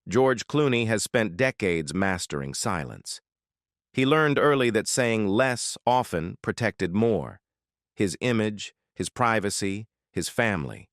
George Clooney has spent decades mastering silence. He learned early that saying less often protected more: his image, his privacy, his family.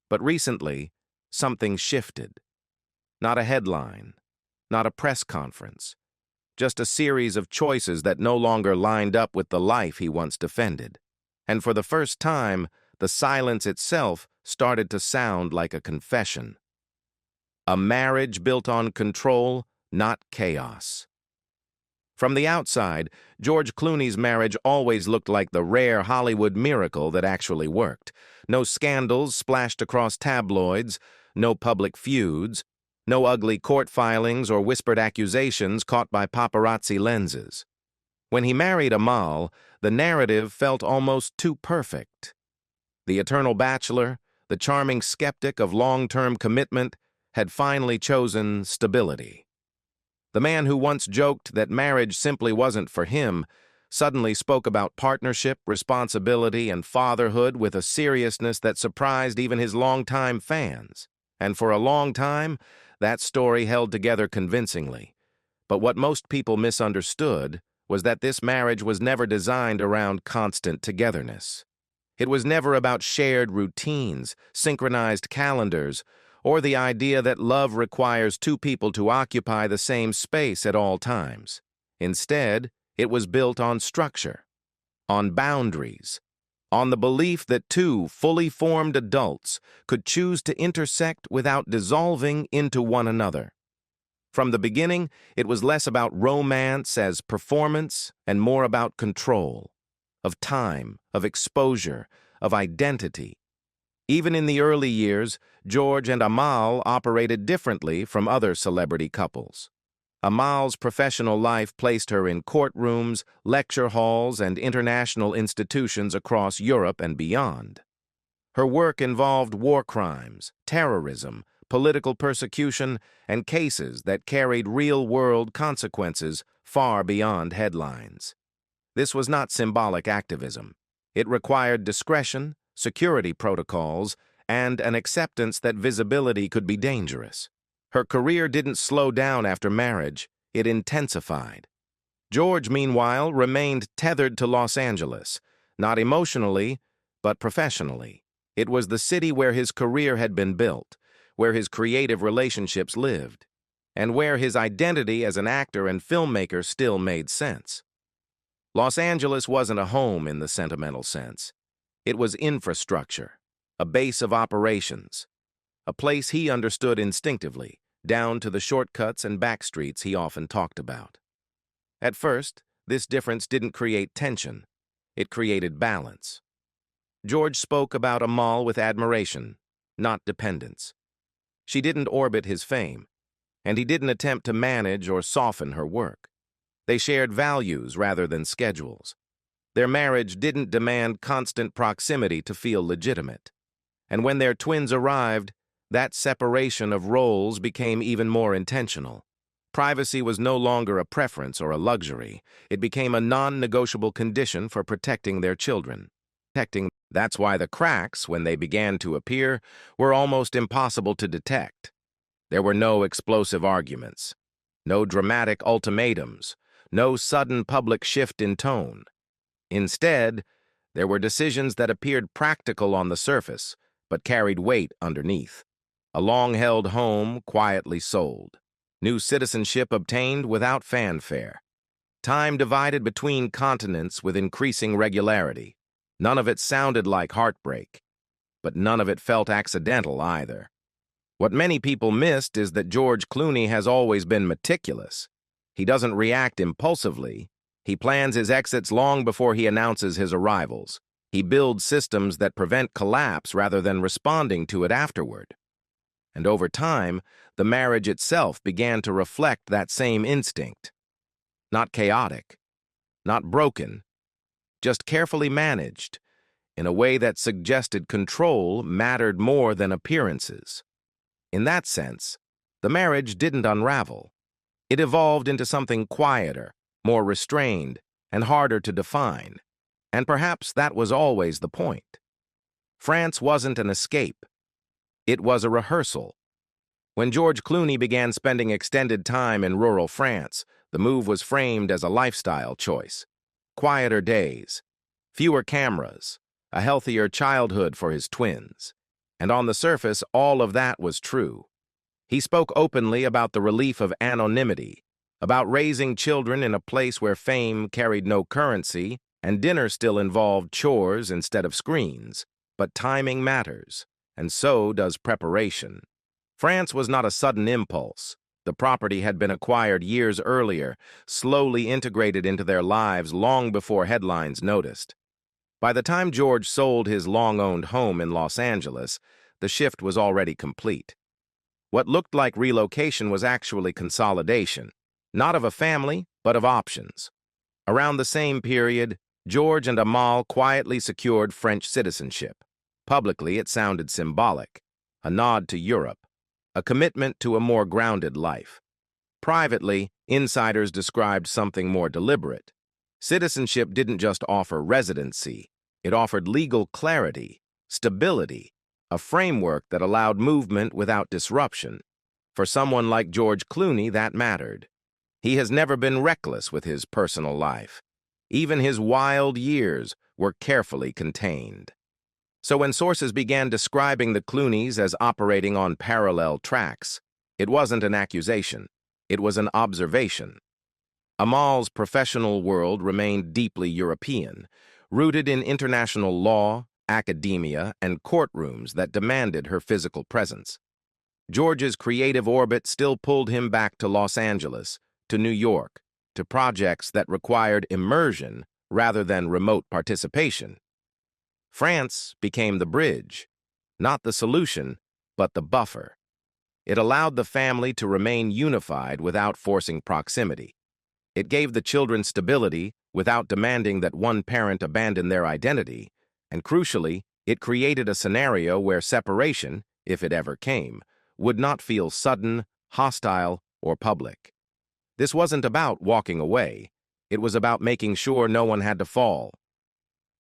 But recently, something shifted. Not a headline, not a press conference, just a series of choices that no longer lined up with the life he once defended. And for the first time, the silence itself started to sound like a confession. A marriage built on control, not chaos. From the outside, George Clooney's marriage always looked like the rare Hollywood miracle that actually worked. No scandals splashed across tabloids, no public feuds, no ugly court filings or whispered accusations caught by paparazzi lenses. When he married Amal, the narrative felt almost too perfect. The eternal bachelor, the charming skeptic of long-term commitment, had finally chosen stability. The man who once joked that marriage simply wasn't for him suddenly spoke about partnership, responsibility, and fatherhood with a seriousness that surprised even his longtime fans. And for a long time, that story held together convincingly. But what most people misunderstood was that this marriage was never designed around constant togetherness. It was never about shared routines, synchronized calendars, or the idea that love requires two people to occupy the same space at all times. Instead, it was built on structure, on boundaries, on the belief that two fully formed adults could choose to intersect without dissolving into one another. From the beginning, it was less about romance as performance and more about control, of time, of exposure, of identity. Even in the early years, George and Amal operated differently from other celebrity couples. Amal's professional life placed her in courtrooms, lecture halls, and international institutions across Europe and beyond. Her work involved war crimes, terrorism, political persecution, and cases that carried real-world consequences far beyond headlines. This was not symbolic activism. It required discretion, security protocols, and an acceptance that visibility could be dangerous. Her career didn't slow down after marriage, it intensified. George, meanwhile, remained tethered to Los Angeles, not emotionally, but professionally. It was the city where his career had been built, where his creative relationships lived, and where his identity as an actor and filmmaker still made sense. Los Angeles wasn't a home in the sentimental sense. It was infrastructure, a base of operations, a place he understood instinctively, down to the shortcuts and back streets he often talked about. At first, this difference didn't create tension. It created balance. George spoke about Amal with admiration, not dependence. She didn't orbit his fame, and he didn't attempt to manage or soften her work. They shared values rather than schedules. Their marriage didn't demand constant proximity to feel legitimate. And when their twins arrived, that separation of roles became even more intentional. Privacy was no longer a preference or a luxury. It became a non-negotiable condition for protecting their children. That's why the cracks, when they began to appear, were almost impossible to detect. There were no explosive arguments, no dramatic ultimatums, no sudden public shift in tone. Instead, there were decisions that appeared practical on the surface, but carried weight underneath. A long-held home quietly sold. New citizenship obtained without fanfare. Time divided between continents with increasing regularity. None of it sounded like heartbreak, but none of it felt accidental either. What many people missed is that George Clooney has always been meticulous. He doesn't react impulsively. He plans his exits long before he announces his arrivals. He builds systems that prevent collapse rather than responding to it afterward. And over time, the marriage itself began to reflect that same instinct. Not chaotic, not broken, just carefully managed, in a way that suggested control mattered more than appearances. In that sense, the marriage didn't unravel. It evolved into something quieter, more restrained, and harder to define. And perhaps that was always the point. France wasn't an escape. It was a rehearsal. When George Clooney began spending extended time in rural France, the move was framed as a lifestyle choice. Quieter days, fewer cameras, a healthier childhood for his twins. And on the surface, all of that was true. He spoke openly about the relief of anonymity, about raising children in a place where fame carried no currency and dinner still involved chores instead of screens. But timing matters, and so does preparation. France was not a sudden impulse. The property had been acquired years earlier, slowly integrated into their lives long before headlines noticed. By the time George sold his long-owned home in Los Angeles, the shift was already complete. What looked like relocation was actually consolidation, not of a family, but of options. Around the same period, George and Amal quietly secured French citizenship. Publicly, it sounded symbolic, a nod to Europe, a commitment to a more grounded life. Privately, insiders described something more deliberate. Citizenship didn't just offer residency, it offered legal clarity, stability, a framework that allowed movement without disruption. For someone like George Clooney, that mattered. He has never been reckless with his personal life. Even his wild years were carefully contained. So when sources began describing the Clooneys as operating on parallel tracks, it wasn't an accusation, it was an observation. Amal's professional world remained deeply European, rooted in international law, academia, and courtrooms that demanded her physical presence. George's creative orbit still pulled him back to Los Angeles, to New York, to projects that required immersion rather than remote participation. France became the bridge, not the solution, but the buffer. It allowed the family to remain unified without forcing proximity. It gave the children stability without demanding that one parent abandon their identity, and crucially, it created a scenario where separation, if it ever came, would not feel sudden, hostile, or public. This wasn't about walking away. It was about making sure no one had to fall.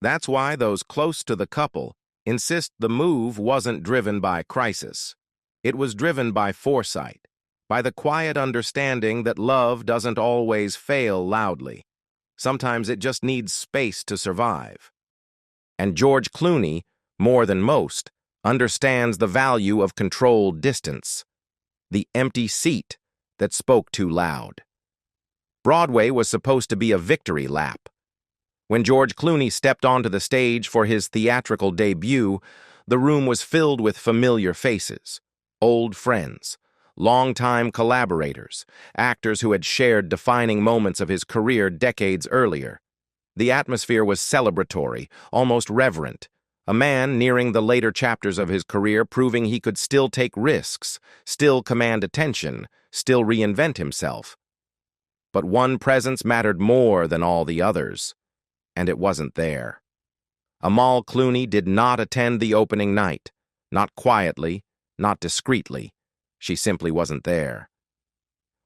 That's why those close to the couple insist the move wasn't driven by crisis. It was driven by foresight, by the quiet understanding that love doesn't always fail loudly. Sometimes it just needs space to survive. And George Clooney, more than most, understands the value of controlled distance, the empty seat that spoke too loud. Broadway was supposed to be a victory lap. When George Clooney stepped onto the stage for his theatrical debut, the room was filled with familiar faces, old friends, longtime collaborators, actors who had shared defining moments of his career decades earlier. The atmosphere was celebratory, almost reverent. A man nearing the later chapters of his career proving he could still take risks, still command attention, still reinvent himself. But one presence mattered more than all the others, and it wasn't there. Amal Clooney did not attend the opening night, not quietly, not discreetly. She simply wasn't there.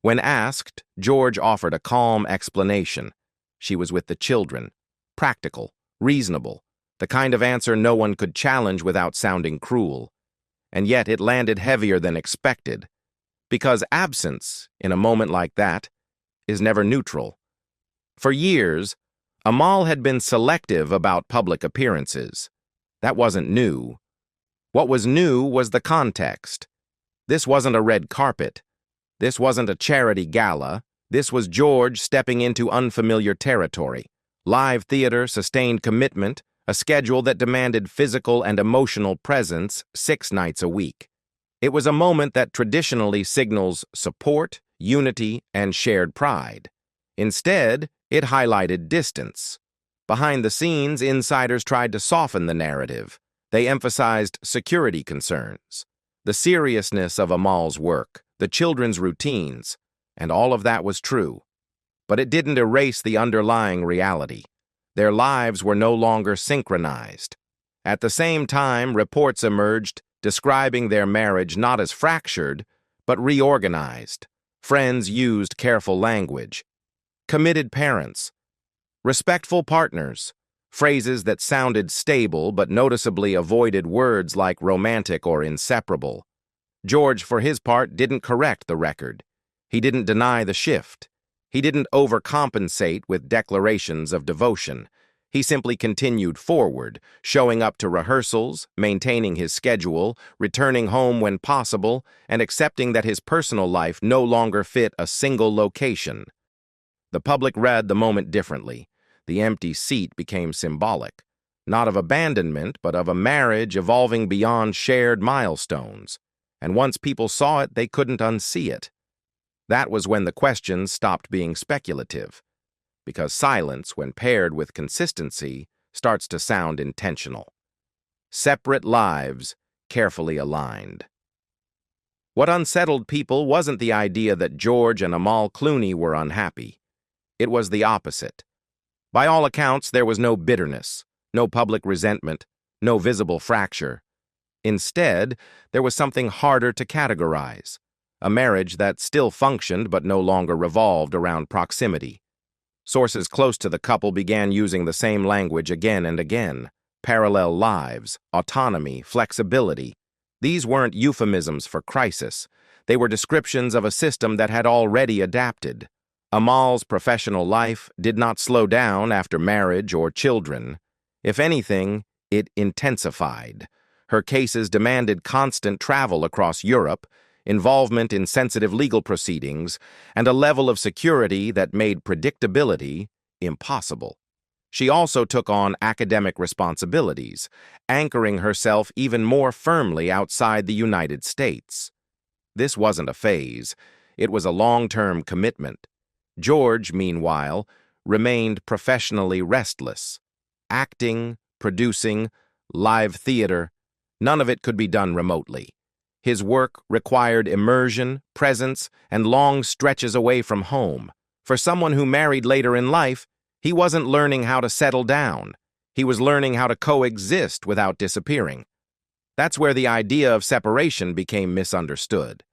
When asked, George offered a calm explanation. She was with the children, practical, reasonable, the kind of answer no one could challenge without sounding cruel. And yet it landed heavier than expected, because absence, in a moment like that, is never neutral. For years, Amal had been selective about public appearances. That wasn't new. What was new was the context. This wasn't a red carpet. This wasn't a charity gala. This was George stepping into unfamiliar territory. Live theater, sustained commitment, a schedule that demanded physical and emotional presence 6 nights a week. It was a moment that traditionally signals support, unity, and shared pride. Instead, it highlighted distance. Behind the scenes, insiders tried to soften the narrative. They emphasized security concerns, the seriousness of Amal's work, the children's routines, and all of that was true. But it didn't erase the underlying reality. Their lives were no longer synchronized. At the same time, reports emerged describing their marriage not as fractured, but reorganized. Friends used careful language. Committed parents. Respectful partners. Phrases that sounded stable but noticeably avoided words like romantic or inseparable. George, for his part, didn't correct the record. He didn't deny the shift. He didn't overcompensate with declarations of devotion. He simply continued forward, showing up to rehearsals, maintaining his schedule, returning home when possible, and accepting that his personal life no longer fit a single location. The public read the moment differently. The empty seat became symbolic, not of abandonment, but of a marriage evolving beyond shared milestones. And once people saw it, they couldn't unsee it. That was when the questions stopped being speculative, because silence, when paired with consistency, starts to sound intentional. Separate lives, carefully aligned. What unsettled people wasn't the idea that George and Amal Clooney were unhappy. It was the opposite. By all accounts, there was no bitterness, no public resentment, no visible fracture. Instead, there was something harder to categorize, a marriage that still functioned but no longer revolved around proximity. Sources close to the couple began using the same language again and again: parallel lives, autonomy, flexibility. These weren't euphemisms for crisis. They were descriptions of a system that had already adapted. Amal's professional life did not slow down after marriage or children. If anything, it intensified. Her cases demanded constant travel across Europe, involvement in sensitive legal proceedings, and a level of security that made predictability impossible. She also took on academic responsibilities, anchoring herself even more firmly outside the United States. This wasn't a phase. It was a long-term commitment. George, meanwhile, remained professionally restless. Acting, producing, live theater, none of it could be done remotely. His work required immersion, presence, and long stretches away from home. For someone who married later in life, he wasn't learning how to settle down. He was learning how to coexist without disappearing. That's where the idea of separation became misunderstood.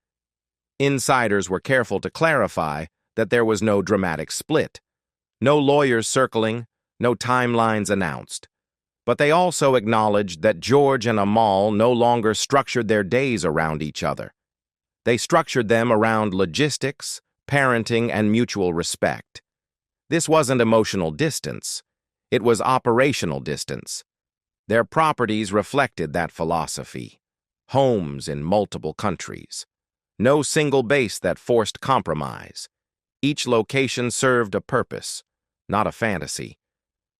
Insiders were careful to clarify that there was no dramatic split, no lawyers circling, no timelines announced. But they also acknowledged that George and Amal no longer structured their days around each other. They structured them around logistics, parenting, and mutual respect. This wasn't emotional distance. It was operational distance. Their properties reflected that philosophy. Homes in multiple countries. No single base that forced compromise. Each location served a purpose, not a fantasy.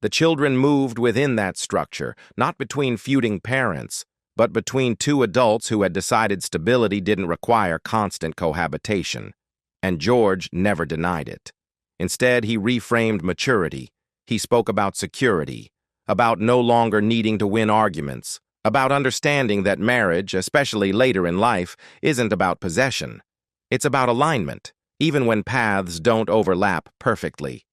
The children moved within that structure, not between feuding parents, but between two adults who had decided stability didn't require constant cohabitation. And George never denied it. Instead, he reframed maturity. He spoke about security, about no longer needing to win arguments, about understanding that marriage, especially later in life, isn't about possession. It's about alignment, even when paths don't overlap perfectly.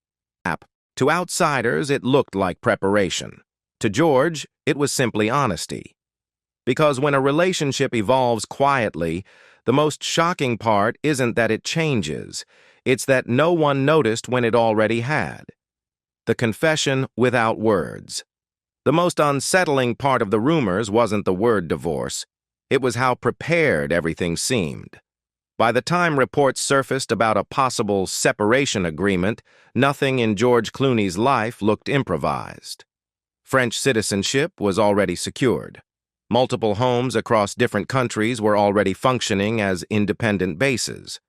To outsiders, it looked like preparation. To George, it was simply honesty. Because when a relationship evolves quietly, the most shocking part isn't that it changes, it's that no one noticed when it already had. The confession without words. The most unsettling part of the rumors wasn't the word divorce, it was how prepared everything seemed. By the time reports surfaced about a possible separation agreement, nothing in George Clooney's life looked improvised. French citizenship was already secured. Multiple homes across different countries were already functioning as independent bases.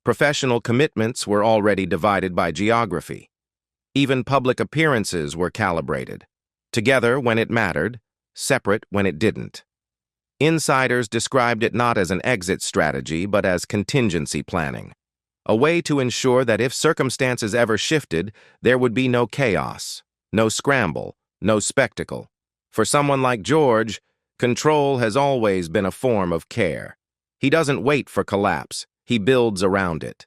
Professional commitments were already divided by geography. Even public appearances were calibrated. Together when it mattered, separate when it didn't. Insiders described it not as an exit strategy, but as contingency planning. A way to ensure that if circumstances ever shifted, there would be no chaos, no scramble, no spectacle. For someone like George, control has always been a form of care. He doesn't wait for collapse, he builds around it.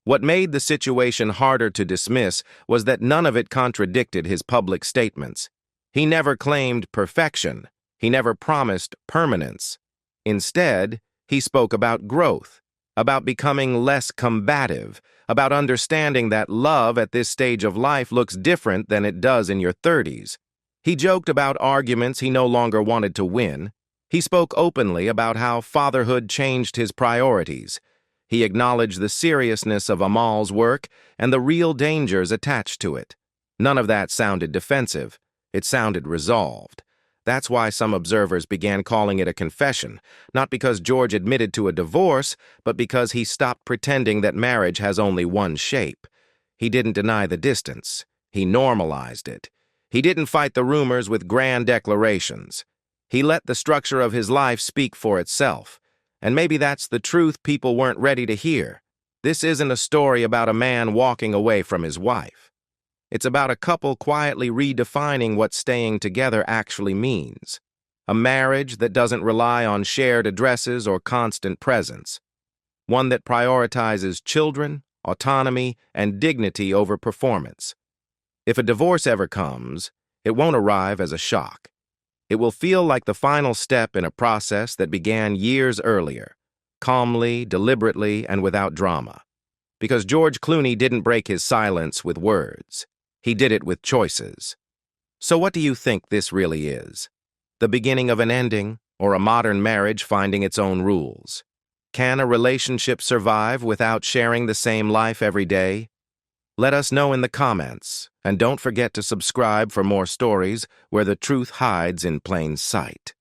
What made the situation harder to dismiss was that none of it contradicted his public statements. He never claimed perfection. He never promised permanence. Instead, he spoke about growth, about becoming less combative, about understanding that love at this stage of life looks different than it does in your 30s. He joked about arguments he no longer wanted to win. He spoke openly about how fatherhood changed his priorities. He acknowledged the seriousness of Amal's work and the real dangers attached to it. None of that sounded defensive. It sounded resolved. That's why some observers began calling it a confession, not because George admitted to a divorce, but because he stopped pretending that marriage has only one shape. He didn't deny the distance. He normalized it. He didn't fight the rumors with grand declarations. He let the structure of his life speak for itself. And maybe that's the truth people weren't ready to hear. This isn't a story about a man walking away from his wife. It's about a couple quietly redefining what staying together actually means. A marriage that doesn't rely on shared addresses or constant presence. One that prioritizes children, autonomy, and dignity over performance. If a divorce ever comes, it won't arrive as a shock. It will feel like the final step in a process that began years earlier, calmly, deliberately, and without drama. Because George Clooney didn't break his silence with words. He did it with choices. So what do you think this really is? The beginning of an ending, or a modern marriage finding its own rules? Can a relationship survive without sharing the same life every day? Let us know in the comments, and don't forget to subscribe for more stories where the truth hides in plain sight.